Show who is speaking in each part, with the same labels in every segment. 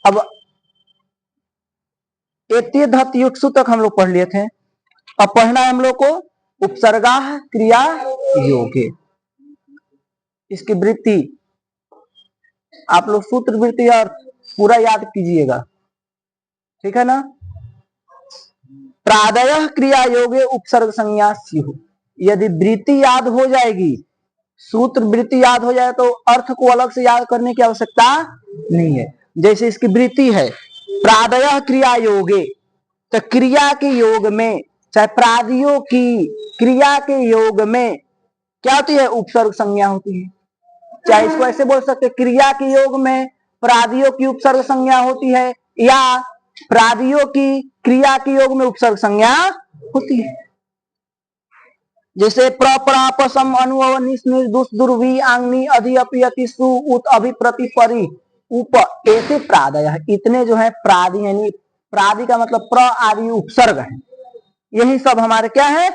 Speaker 1: अब एत्य धत युक्सु तक हम लोग पढ़ लिए थे। अब पढ़ना है हम लोग को उपसर्गा क्रिया योगे। इसकी वृत्ति आप लोग सूत्र वृत्ति और पूरा याद कीजिएगा, ठीक है ना। प्रादयः क्रिया योगे उपसर्ग संज्ञा स्युः। यदि वृत्ति याद हो जाएगी, सूत्र वृत्ति याद हो जाए तो अर्थ को अलग से याद करने की आवश्यकता नहीं है। जैसे इसकी वृत्ति है प्रादयः क्रिया योगे, तो क्रिया के योग में, चाहे प्रादियों की क्रिया के योग में क्या होती है, उपसर्ग संज्ञा होती है। चाहे इसको ऐसे बोल सकते, क्रिया के योग में प्रादियों की उपसर्ग संज्ञा होती है, या प्रादियों की क्रिया के योग में उपसर्ग संज्ञा होती है। जैसे प्र प्राप सम अनुभव निस निस दुस दुर्वी आंगनी अधि अपि अति सु उत अभि प्रति परि उप, ऐसे प्रादय, इतने जो है प्रादि, यानी प्रादि का मतलब प्र आदि उपसर्ग है। यही सब हमारे क्या है,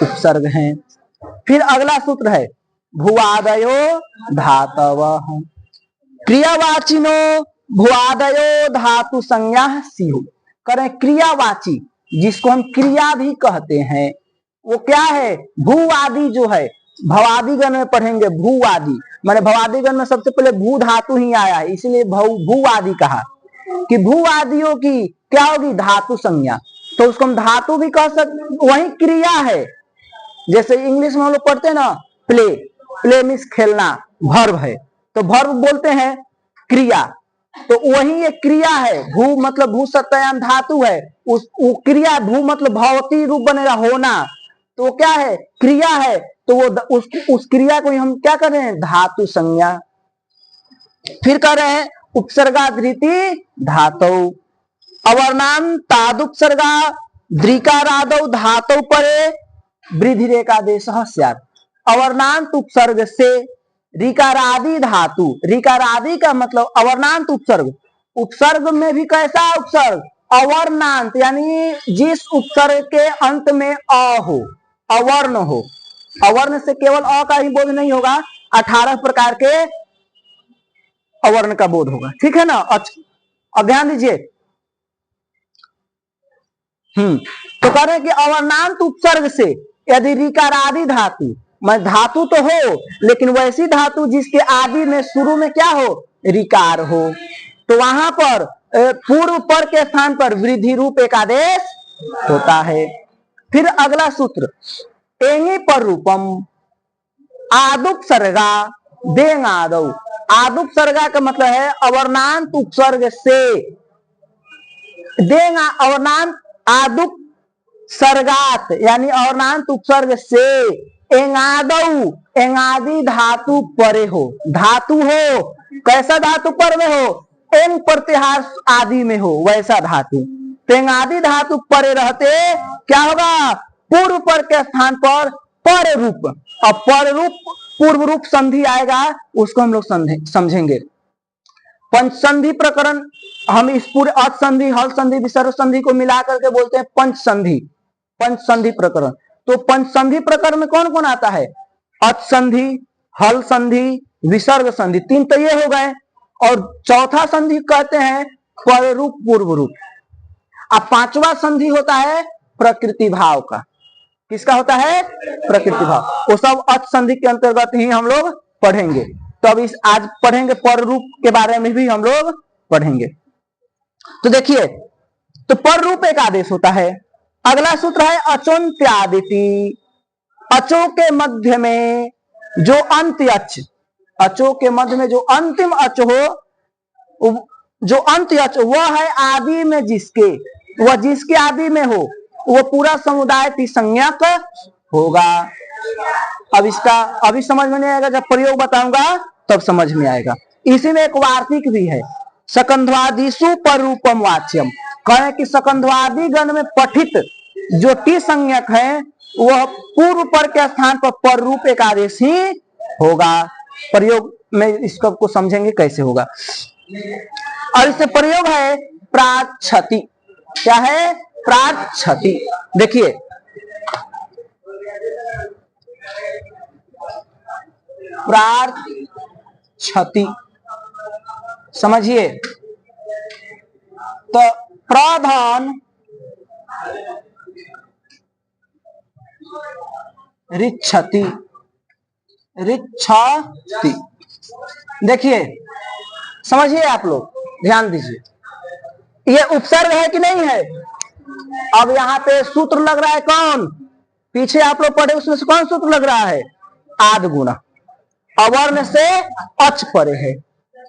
Speaker 1: उपसर्ग हैं। फिर अगला सूत्र है भुवादयो धातवः। क्रियावाचिनो भुवादयो धातु संज्ञा स्युः। करें क्रियावाची, जिसको हम क्रिया भी कहते हैं, वो क्या है, भूवादि जो है। भवादिगण में पढ़ेंगे भूवादि, माने भवादिगण में सबसे पहले भू धातु ही आया है, इसलिए भूवादि कहा कि भूवादियों की क्या होगी, धातु संज्ञा। तो उसको हम धातु भी कह सकते, वही क्रिया है। जैसे इंग्लिश में हम लोग पढ़ते हैं ना प्ले, प्ले मीन्स खेलना, वर्ब है, तो वर्ब बोलते हैं क्रिया, तो वही एक क्रिया है। भू मतलब भू सत्याम धातु है, उस क्रिया, भू मतलब भौतिक रूप बनेगा होना, तो वो क्या है, क्रिया है। तो वो उस क्रिया को हम क्या कर रहे हैं, धातु संज्ञा। फिर कर रहे हैं उपसर्गाधृति धातु। अवर्णान तादुपसर्गा द्रिकारादौ धातु परे वृद्धि रेखादेशः स्यात्। अवर्णांत उपसर्ग से ऋकारादि धातु, ऋकारादि का मतलब अवर्णांत उपसर्ग, उपसर्ग में भी कैसा उपसर्ग, अवर्णांत, यानी जिस उपसर्ग के अंत में अ हो, अवर्ण हो। अवर्ण से केवल अ का ही बोध नहीं होगा, 18 प्रकार के अवर्ण का बोध होगा, ठीक है ना। अब ध्यान दीजिए, तो कह रहे हैं कि अवर्णांत उपसर्ग से यदि ऋकारादि धातु, मैं धातु तो हो लेकिन वैसी धातु जिसके आदि में शुरू में क्या हो, ऋकार हो, तो वहां पर पूर्व पर के स्थान पर वृद्धि रूप एक आदेश होता है। फिर अगला सूत्र एंगे पर रूपम आदुपसर्गा देंगादौ। आदुपसर्गा का मतलब है अवर्णांत उपसर्ग से, देंगा अवर्णांत आदुप सर्गात, यानी अवर्णांत उपसर्ग से एंगादौ, एंगादि धातु परे हो, धातु हो, कैसा धातु पर में हो, एंग प्रत्याहार आदि में हो, वैसा धातु। एंगादि धातु परे रहते क्या होगा, पूर्व पर के स्थान पर पर रूप, अब पर रूप पूर्व रूप संधि आएगा, उसको हम लोग समझेंगे। पंचसंधि प्रकरण, हम इस पूरे अच संधि, हल संधि, विसर्ग संधि को मिलाकर के बोलते हैं पंचसंधि, पंचसंधि प्रकरण। तो पंचसंधि प्रकरण में कौन कौन आता है, अच संधि, हल संधि, विसर्ग संधि, तीन तो ये हो गए, और चौथा संधि कहते हैं पर रूप पूर्व रूप। अब पांचवा संधि होता है प्रकृति भाव का। किसका होता है, प्रकृति भाव, वो सब अच संधि के अंतर्गत ही हम लोग पढ़ेंगे। तो अब इस आज पढ़ेंगे पर रूप के बारे में भी हम लोग पढ़ेंगे। तो देखिए, तो पर रूप एक आदेश होता है। अगला सूत्र है अचोन्त्यादिति। अचो के मध्य में जो अंत्य अच, अचो के मध्य में जो अंतिम अच हो, जो अंत्य अच वह है आदि में जिसके, वह जिसके आदि में हो वो पूरा समुदाय संज्ञक होगा। अब इसका अभी समझ में नहीं आएगा, जब प्रयोग बताऊंगा तब समझ में आएगा। इसी में एक वार्तिक भी है, सकंध्वादिषु पर रूपम वाच्यम। कहें कि सकंध्वादि गण में पठित जो टी संज्ञक है वह पूर्व पर के स्थान पर रूप एक आदेश ही होगा। प्रयोग में इसको समझेंगे कैसे होगा। और इससे प्रयोग है प्राच्छति। क्या है, प्राच्छति। देखिए, प्राच्छति समझिए, तो प्रधन रिच्छति, रिच्छति। देखिए समझिए आप लोग, ध्यान दीजिए, ये उपसर्ग है कि नहीं है। अब यहाँ पे सूत्र लग रहा है कौन, पीछे आप लोग पढ़े उसमें से कौन सूत्र लग रहा है, आद गुना, अवर्ण से अच परे है।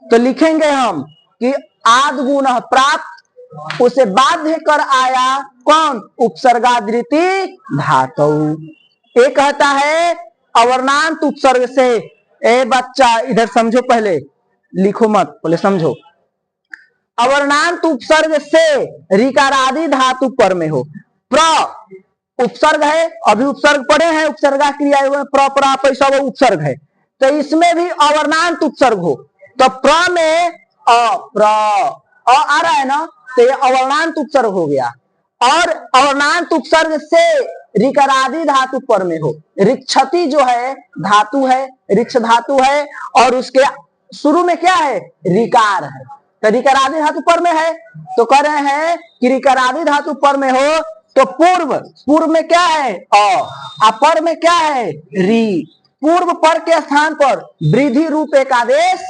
Speaker 1: तो लिखेंगे हम कि आद गुना प्राप्त, उसे बाध्य कर आया कौन, उपसर्गादृति धातु। ये कहता है अवर्णांत उपसर्ग से। ए बच्चा इधर समझो, पहले लिखो मत, पहले समझो। अवर्णांत उपसर्ग से ऋकारादि धातु पर में हो। प्र उपसर्ग है, अभी उपसर्ग पढ़े हैं, उपसर्गा क्रिया प्र प्रा पैसा वो उपसर्ग है। तो इसमें भी अवर्णांत उपसर्ग हो, तो प्र में प्र आ रहा है ना, तो ये अवर्णांत उपसर्ग हो गया। और अवर्णांत उपसर्ग से ऋकारादि धातु पर में हो। रिक्षति जो है धातु है, रिक्ष धातु है, और उसके शुरू में क्या है, ऋकार है। तो ऋकारादि धातु पर में है, तो कह रहे हैं कि ऋकारादि धातु पर में हो तो पूर्व, पूर्व में क्या है अ, पर में क्या है री। पूर्व पर के स्थान पर वृद्धि रूप एक आदेश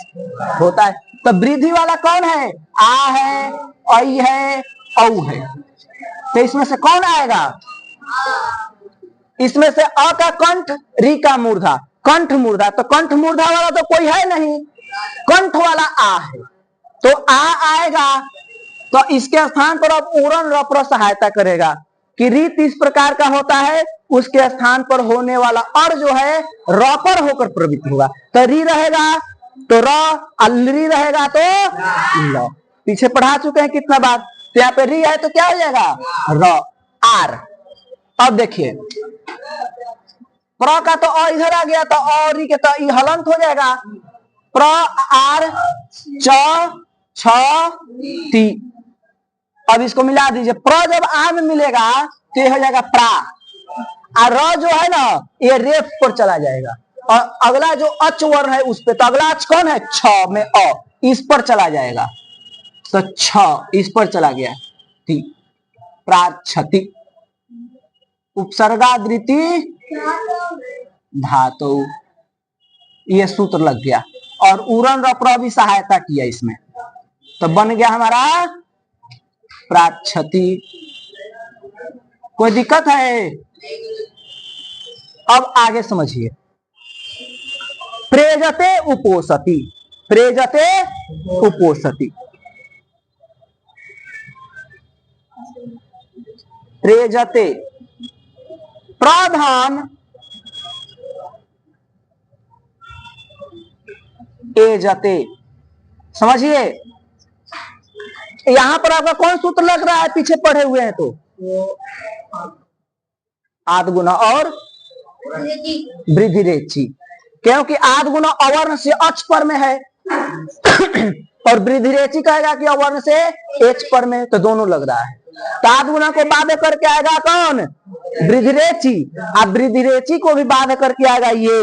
Speaker 1: होता है। तो वृद्धि वाला कौन है, आ है, ऐ है, औ है। तो इसमें से कौन आएगा, इसमें से अ का कंठ, री का मूर्धा, कंठ मूर्धा। तो कंठ मूर्धा वाला तो कोई है नहीं, कंठ वाला आ है, तो आ आएगा। तो इसके स्थान पर अब उड़न रपर सहायता करेगा कि रीत इस प्रकार का होता है, उसके स्थान पर होने वाला और जो है रपर होकर प्रवृत्त होगा। तो री रहेगा तो र, री रहेगा तो ल। पीछे पढ़ा चुके हैं कितना बार। तो यहाँ पे री है तो क्या हो जाएगा र, आर। अब देखिए प्र का तो अ इधर आ गया, तो अ री के तो ई हलंत हो जाएगा। प्र आर च छ ती। अब इसको मिला दीजिए, प्र जब आ में मिलेगा तो ये हो जाएगा प्रा, और र जो है ना ये रेफ पर चला जाएगा, और अगला जो अच वर्ण है उस पे, तो अगला अच कौन है, छ में अ, इस पर चला जाएगा। तो छ इस पर चला गया, ठीक, प्राच्छति। उपसर्गादृति धातु, ये सूत्र लग गया, और उड़न रपर भी सहायता किया इसमें, तो बन गया हमारा प्राच्छति। कोई दिक्कत है। अब आगे समझिए, प्रेजते उपोसति, प्रेजते उपोसति, प्रेजते प्रधान एजते। समझिए यहां पर आपका कौन सूत्र लग रहा है, पीछे पढ़े हुए हैं तो आद गुना और वृद्धि रेची, क्योंकि आद गुना अवर्ण से अच पर में है और वृद्धि रेची कहेगा कि अवर्ण से एच पर में, तो दोनों लग रहा है। तो आद गुना को बाध्य करके आएगा कौन, वृद्धि रेची, अब वृद्धि रेची को भी बाध्य करके आएगा ये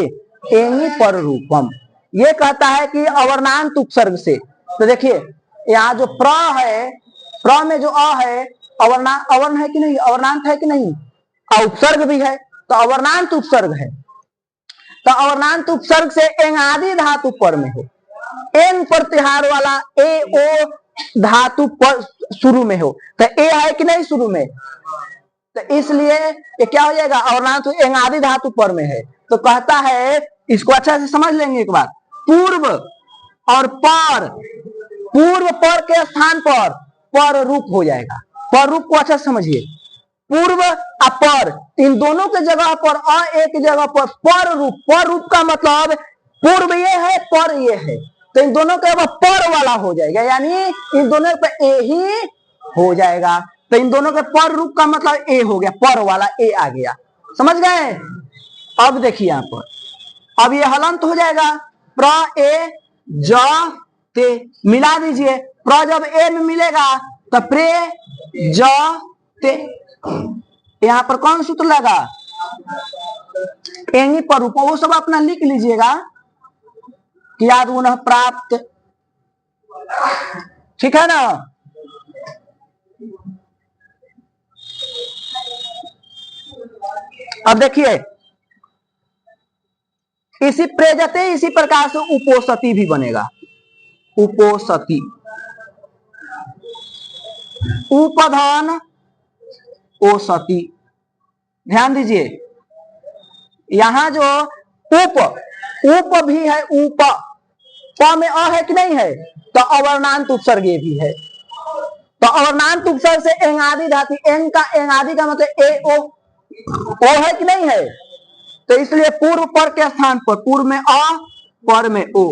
Speaker 1: एंगी पर रूपम। ये कहता है कि अवर्णांत उपसर्ग से। तो देखिए यहाँ जो प्र है, प्र में जो अ है अवर्ण है कि नहीं, अवर्णांत है कि नहीं, उपसर्ग भी है, तो अवर्णांत उपसर्ग है। तो अवर्णांत उपसर्ग से एंगादि धातु पर में हो, एन प्रत्याहार वाला ए ओ धातु पर शुरू में हो, तो ए है कि नहीं शुरू में, तो इसलिए ये क्या हो जाएगा, अवर्णांत एंगादि धातु पर में है। तो कहता है, इसको अच्छा से समझ लेंगे एक बार, पूर्व और पर, पूर्व पर के स्थान पर रूप हो जाएगा। पर रूप को अच्छा समझिए, पूर्व अपर, इन दोनों के जगह पर अ, एक जगह पर रूप। पर रूप का मतलब पूर्व ये है, पर ये है, तो इन दोनों के पर वाला हो जाएगा, यानी इन दोनों पे ए ही हो जाएगा। तो इन दोनों के पर रूप का मतलब ए हो गया, पर वाला ए आ गया। समझ गए। अब देखिए यहाँ पर, अब ये हलंत हो जाएगा, प्र ए ज ते, मिला दीजिए, प्र जब ए में मिलेगा तो प्रे ज ते, यहां पर कौन सूत्र लगा, एंगी पर रूप, वो सब अपना लिख लीजिएगा कि याद गुण प्राप्त, ठीक है ना। अब देखिए इसी प्रेजते इसी प्रकार से उपोसती भी बनेगा, उपोसती, उपधान ओसती। ध्यान दीजिए यहां जो उप भी है, उप प में अ है कि नहीं है, तो अवर्णांत उपसर्ग भी है। तो अवर्णांत उपसर्ग से एंगादि धातु, एंगादि का मतलब ए ओ है कि नहीं है, तो इसलिए पूर्व पर के स्थान पर, पूर्व में अ पर में ओ,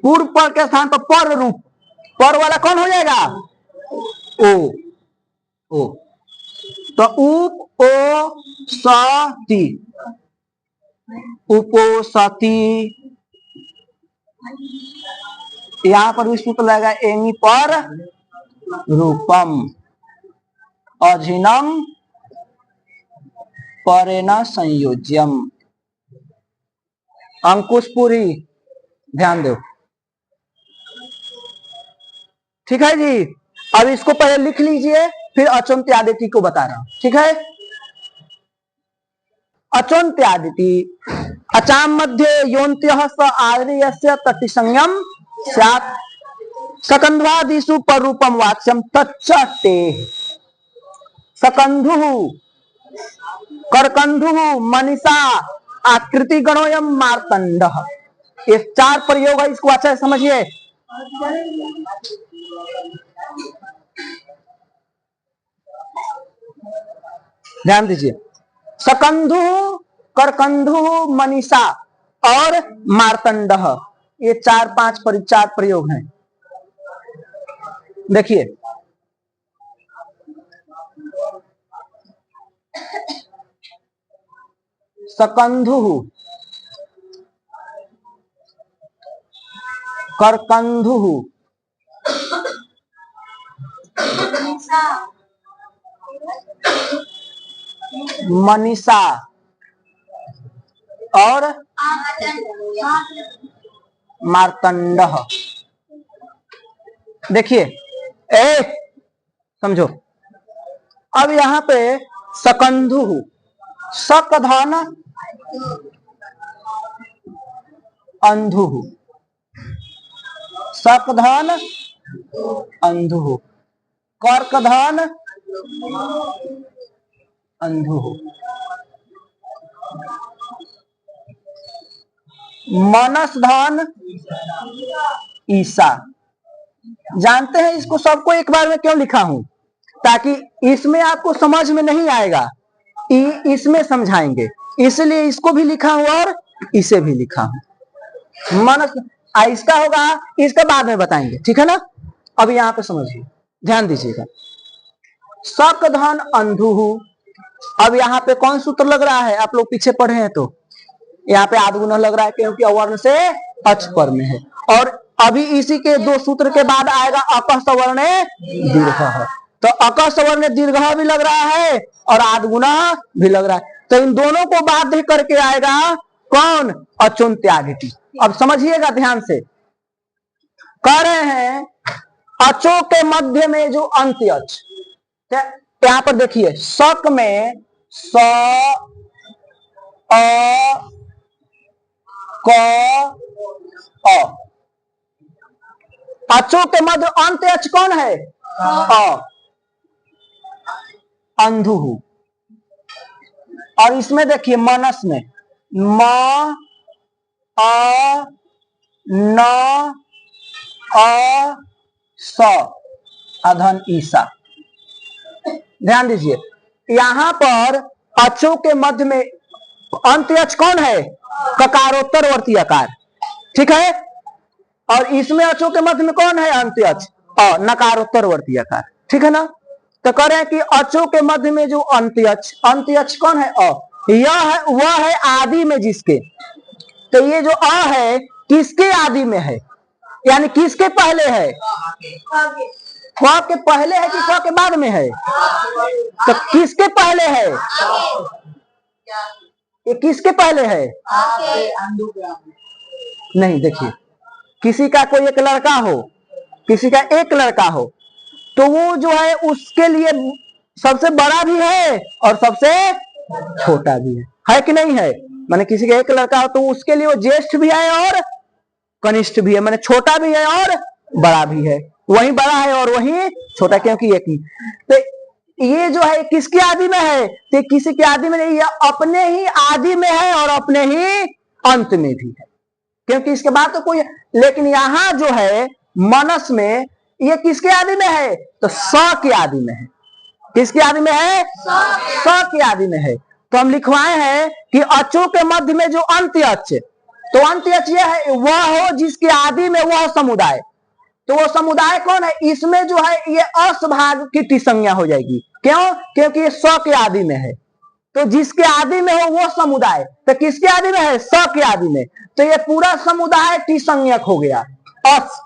Speaker 1: पूर्व पर के स्थान पर पर रूप, पर वाला कौन हो जाएगा, ओ। तो उप ओ सती, उपोसती, यहां पर भी सूत्र लगेगा एंगी पर रूपम, अधीनम परेण संयोज्यम। अंकुशपुरी ध्यान दो, ठीक है जी। अब इसको पहले लिख लीजिए, फिर अचोन्त्यादिति को बता रहा हूं, ठीक है। अचोन्त्यादिति, अचाम मध्य योन्त्यः स आर्यस्य तटिसंज्ञम स्यात्, सकंध्वादिषु पर रूपम वाच्यम तच्चटे। सकंधु, करकंधु, मनीषा, आकृति गणोयम मार्तंड, ये 4 प्रयोग है, इसको अच्छा समझिए। ध्यान दीजिए, सकंधु, करकंधु, मनीषा और मार्तंड, ये 4-5 प्रयोग हैं। देखिए सकंधु, करकंधु, मनीषा और मार्तंड। देखिए समझो, अब यहां पे सकंधु, सकधन अंधु, सकधन अंधु, कर्कधन अंधु, मनसधन ईसा। जानते हैं इसको सबको एक बार में क्यों लिखा हूं, ताकि इसमें आपको समझ में नहीं आएगा, इसमें समझाएंगे, इसलिए इसको भी लिखा हूं और इसे भी लिखा हूं। मनस इसका होगा, इसका बाद में बताएंगे, ठीक है ना। अब यहां पे समझिए, ध्यान दीजिएगा, सकधन अंधु। अब यहाँ पे कौन सूत्र लग रहा है, आप लोग पीछे पढ़े हैं तो यहाँ पे आदगुना लग रहा है, क्योंकि अवर्ण से अच पर में है। और अभी इसी के 2 सूत्र के बाद आएगा अकः सवर्ण दीर्घ, तो अकः सवर्ण दीर्घ भी लग रहा है और आदगुना भी लग रहा है, तो इन दोनों को बाध्य करके आएगा कौन, अचोन्त्यादिति। अब समझिएगा ध्यान से, कह रहे हैं अचो के मध्य में जो अंत्य अच, यहां पर देखिए शक में स अ क अ, अचो के मध्य अंत्य अच कौन है, अ, अंधु। और इसमें देखिए मनस में म अ न अ स, अधन ईसा। ध्यान दीजिए, यहां पर अचो के मध्य में अंत्य अच कौन है, ककारोत्तरवर्ती आकार, ठीक है। और इसमें अचो के मध्य में कौन है अंत्य अच, नकारोत्तरवर्ती आकार, ठीक है ना। तो कह रहे हैं कि अचो के मध्य में जो अंत्य अच कौन है, अ, यह है वह है आदि में जिसके, तो ये जो अ है किसके आदि में है, यानी किसके पहले है, क के पहले है कि क के बाद में है, तो किसके पहले है, ये किसके पहले है, नहीं। देखिए किसी का कोई एक लड़का हो, किसी का एक लड़का हो, तो वो जो है उसके लिए सबसे बड़ा भी है और सबसे छोटा भी है। है कि नहीं है? माने किसी का एक लड़का हो तो उसके लिए वो ज्येष्ठ भी है और कनिष्ठ भी है, माने छोटा भी है और बड़ा भी है। वही बड़ा है और वही छोटा, क्योंकि एक ही। तो ये जो है किसके आदि में है? तो किसी के आदि में नहीं, ये अपने ही आदि में है और अपने ही अंत में भी है, क्योंकि इसके बाद तो कोई। लेकिन यहां जो है मनस में ये किसके आदि में है? तो स के आदि में है। किसके आदि में है? स के आदि में है। तो हम लिखवाए हैं कि अचों के मध्य में जो अंत्य अच, तो अंत्य अच यह है वह हो जिसके आदि में वह समुदाय। तो वो समुदाय कौन है? इसमें जो है ये अस भाग की टी संज्ञा हो जाएगी। क्यों? क्योंकि ये स के आदि में है। तो जिसके आदि में हो वो समुदाय, तो किसके आदि में है? स के आदि में। तो ये पूरा समुदाय टी संज्ञक हो गया, अस।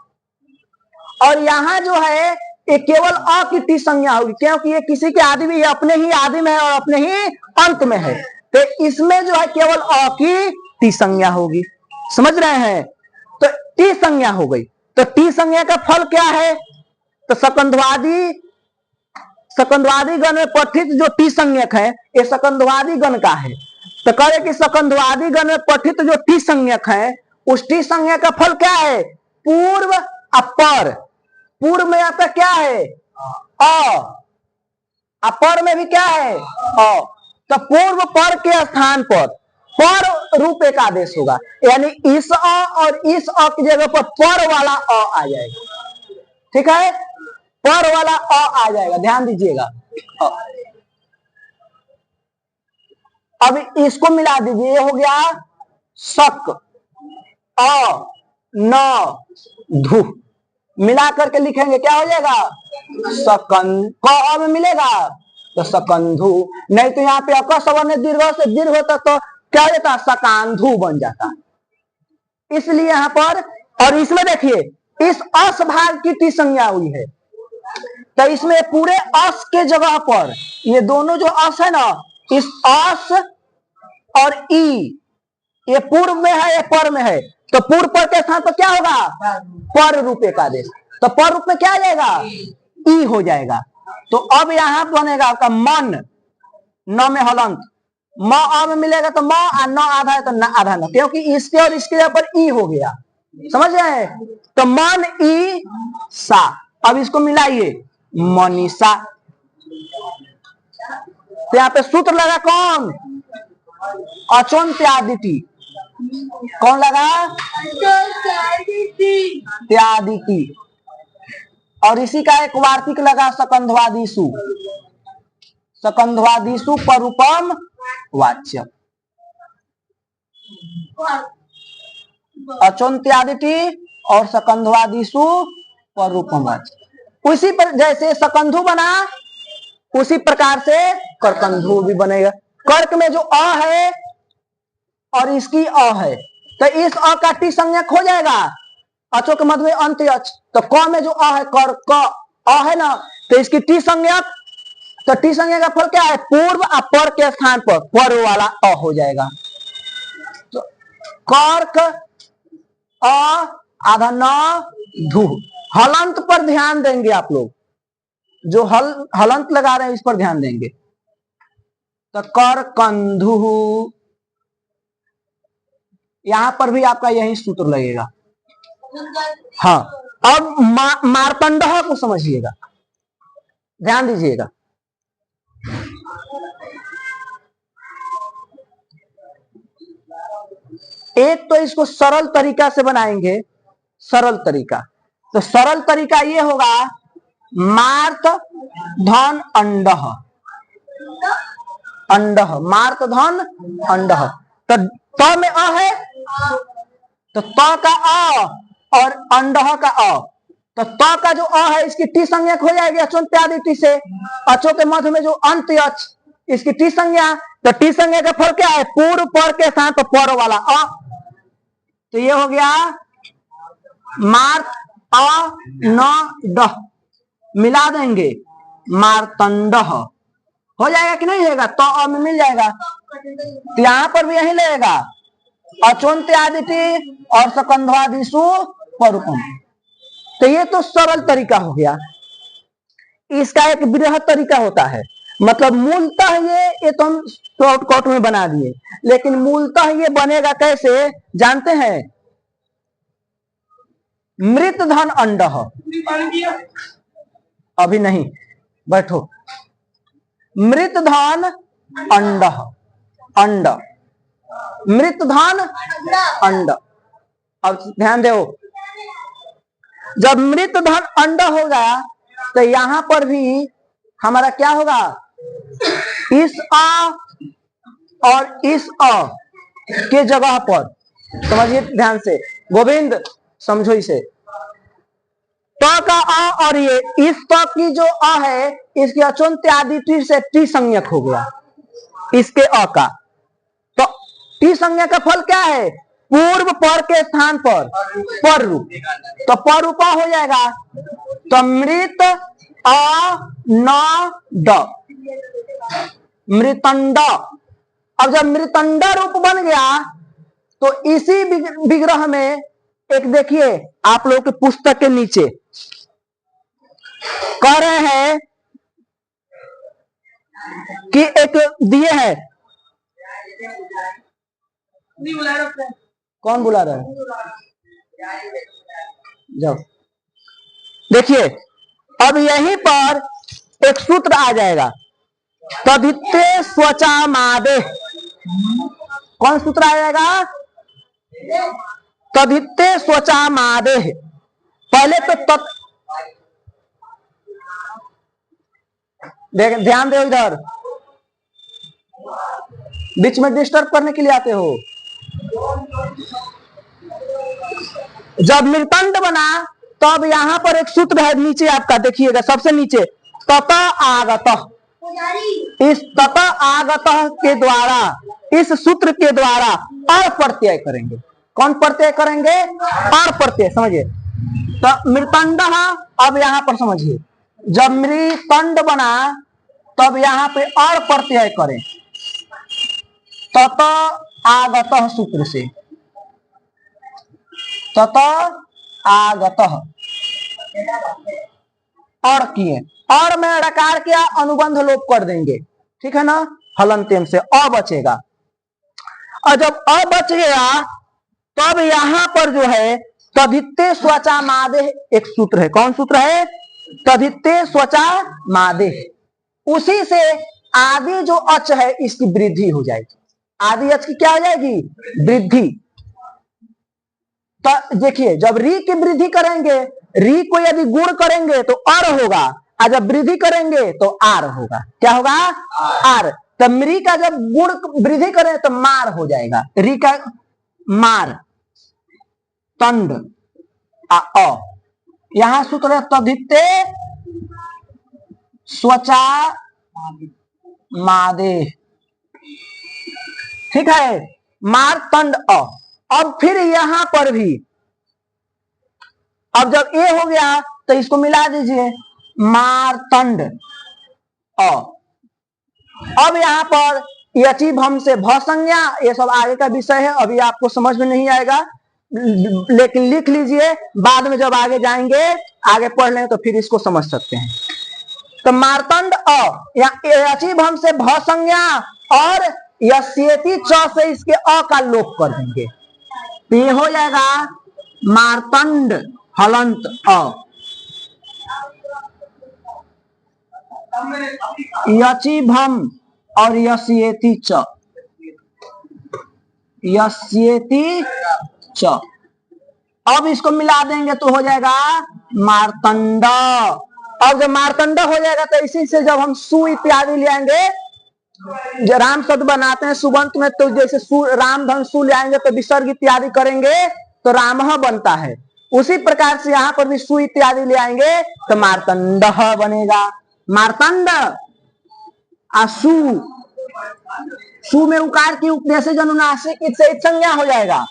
Speaker 1: और यहां जो है ये केवल अ की टी संज्ञा होगी, क्योंकि ये किसी के आदि में, ये अपने ही आदि में है और अपने ही अंत में है। तो इसमें जो है केवल अ की टी संज्ञा होगी। समझ रहे हैं? तो टी संज्ञा हो गई। तो टी संज्ञा का फल क्या है? तो सकंधवादी गण में पठित जो टी संज्ञक है, ये सकंधवादी गण का है। तो कहे कि सकंधवादी गण में पठित जो टी संज्ञक है, उस टी संज्ञक का फल क्या है? पूर्व अपर। पूर्व में आपका क्या है? अपर में भी क्या है? अ। तो पूर्व पर के स्थान पर रूप एक आदेश होगा, यानी इस अ और इस अ की जगह पर वाला अ आ जाएगा। ठीक है? पर वाला अ आ जाएगा, ध्यान दीजिएगा। अब इसको मिला दीजिए, ये हो गया शक अ न धु, मिला करके लिखेंगे क्या हो जाएगा? सकंध। क में मिलेगा तो सकंधु, नहीं तो यहाँ पे अकस्वर्ण दीर्घ से दीर्घ होता तो क्या होता? सकांधु बन जाता। इसलिए यहां पर, और इसमें देखिए इस अस भाग की टी संज्ञा हुई है। तो इसमें पूरे अस के जगह पर ये दोनों जो अस है ना, इस अस और ई, ये पूर्व में है, ये पर में है। तो पूर्व पर के स्थान पर क्या होगा? पर रूप एक आदेश। तो पर रूप में क्या आ जाएगा? ई हो जाएगा। तो अब यहां बनेगा आपका मन, न में हलंत, म अ में मिलेगा तो म, और न आधा है तो न आधा न, क्योंकि इसके और इसके पर ई हो गया। समझ रहे हैं? तो मन ई सा। अब इसको मिलाइए, मनीषा। तो यहाँ पे सूत्र लगा कौन? अचोन्त्यादिति। कौन लगा? त्यादिति। और इसी का एक वार्तिक लगा सकंधवादिशु। सकंधवादिशु परूपम वाच्य। अचोन्त्यादिति और सकंधवादिशु परूपम वाच्य। उसी पर जैसे सकंधु बना, उसी प्रकार से करकंधु भी बनेगा। कर्क में जो अ है और इसकी अ है, तो इस अ का टी संज्ञक हो जाएगा अचो के मध्य में अंत्य अच। तो क में जो अ है, कर क अ है ना, तो इसकी टी संज्ञक। तो टी संज्ञक का फल क्या है? पूर्व और पर के स्थान पर वाला अ हो जाएगा। तो कर्क अ आधा न धु। हलंत पर ध्यान देंगे आप लोग, जो हलंत लगा रहे हैं इस पर ध्यान देंगे। तो कर कंधु, यहां पर भी आपका यही सूत्र लगेगा। हाँ, अब मार्तंड को समझिएगा, ध्यान दीजिएगा। एक तो इसको सरल तरीका से बनाएंगे, सरल तरीका। तो सरल तरीका ये होगा, मार्त धन अंडह, अंडह, मार्त धन अंडह। तो त में अ है, तो त का अ और अंडह का अ। तो त का जो अ है इसकी टी संज्ञक हो जाएगी अचोन्त्यादिति से। अचो के मध्य में जो अंत्य अच, इसकी टी संज्ञा। तो टी संज्ञा का फल क्या है? पूर्व पर के साथ पर वाला अ। तो ये हो गया मार्त अ न डह, मिला देंगे मार्तंडह, हो जाएगा कि नहीं होगा? तो अ में मिल जाएगा। तो यहां पर भी यही लगेगा, अचोन्त्यादिति और सकंधवादिशु परूपम। तो ये तो सरल तरीका हो गया। इसका एक बृहद तरीका होता है, मतलब मूलतः ये तो हम शॉर्टकट में बना दिए, लेकिन मूलतः ये बनेगा कैसे जानते हैं? मृत धन अंड। अभी नहीं, बैठो। मृत धन अंड, अंड, मृत धन अंड। अब ध्यान दो, जब मृत धन अंड होगा तो यहां पर भी हमारा क्या होगा? इस आ और इस अ के जगह पर, समझिए ध्यान से, गोविंद समझो इसे। त का अ और ये इस त की जो अ है, इसकी अचुंत आदि टी से टी संज्ञक हो गया इसके अ का। तो टी संज्ञा का फल क्या है? पूर्व पर के स्थान पर पर रूप, तो पर रूप हो जाएगा। तो मृत अ न ड, मृतंड। अब जब मृतंड रूप बन गया तो इसी विग्रह में एक देखिए, आप लोग के पुस्तक के नीचे कह रहे हैं कि एक दिए है। कौन बुला रहा है? जाओ देखिए, अब यहीं पर एक सूत्र आ जाएगा, तदित्ते स्वचा मादे। कौन सूत्र आ जाएगा? तदित्ते स्वचा मादे। पहले तो ध्यान दो, इधर बीच में डिस्टर्ब करने के लिए आते हो। जब मृतंड बना तब यहां पर एक सूत्र है नीचे आपका, देखिएगा सबसे नीचे, तत आगत। इस तत आगत के द्वारा, इस सूत्र के द्वारा और प्रत्यय करेंगे। कौन प्रत्यय करेंगे? और प्रत्यय। समझिए, तो मृतंड, अब यहां पर समझिए, जब मृतंड बना तब यहां पे और प्रत्यय करें, तत आगत सूत्र से, तत आगत और किए, और में ऋकार किया, अनुबंध लोप कर देंगे, ठीक है ना? हलंत्यम से अ बचेगा। और जब अ बच गया तब यहां पर जो है तदित्ते स्वचा मादे एक सूत्र है। कौन सूत्र है? तदित्ते स्वचा मादे। उसी से आदि जो अच है इसकी वृद्धि हो जाएगी। आदि अच की क्या हो जाएगी? वृद्धि। तो देखिए, जब री की वृद्धि करेंगे, री को यदि गुण करेंगे तो अर होगा, और जब वृद्धि करेंगे तो आर होगा। क्या होगा? आर। तो री का जब गुण वृद्धि करें तो मार हो जाएगा, री का मार, तंड अ। यहां सूत्र तदित्ते स्वचा मादे, ठीक है? मारतंड अ। अब फिर यहां पर भी, अब जब ए हो गया तो इसको मिला दीजिए, मारतंड अ। अब यहां पर यची भम से भ संज्ञा, ये सब आगे का विषय है, अभी आपको समझ में नहीं आएगा, लेकिन लिख लीजिए, बाद में जब आगे जाएंगे, आगे पढ़ लेंगे तो फिर इसको समझ सकते हैं। तो मारतंड अ, यची भम से भ संज्ञा और यस्येति च से इसके अ का लोप कर देंगे, तो ये हो जाएगा मारतंड हलंत अ। यची भम और यस्येति च, यस्येति च। अब इसको मिला देंगे तो हो जाएगा मारतंड। अब जब मारतंड हो जाएगा तो इसी से जब हम सु इत्यादि ले आएंगे, जो राम शब्द बनाते हैं सुबंत में, तो जैसे राम धन सु ले आएंगे तो विसर्ग इत्यादि करेंगे तो राम बनता है। उसी प्रकार से यहाँ पर भी सु इत्यादि ले आएंगे तो मारतंड बनेगा। मारतंड आसु, सु में उकार की उपदेश जनुनासिक से संज्ञा हो जाएगा।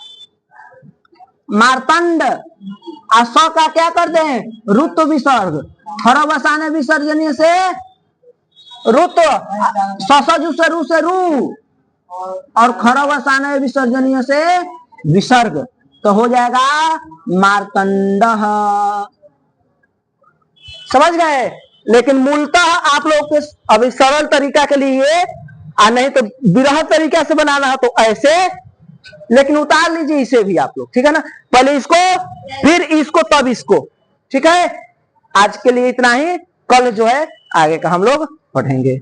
Speaker 1: मारतंड अस का क्या कर दें? रुत विसर्ग, खर बसाने विसर्जनीय से रुत, ससजु से रू, और खर बसाने विसर्जनीय से विसर्ग, तो हो जाएगा मारतंड। समझ गए? लेकिन मूलतः आप लोग के अभी सरल तरीका के लिए नहीं तो बृहद तरीका से बनाना है तो ऐसे, लेकिन उतार लीजिए इसे भी आप लोग, ठीक है ना। पहले इसको फिर इसको तब इसको, ठीक है। आज के लिए इतना ही, कल जो है आगे का हम लोग पढ़ेंगे।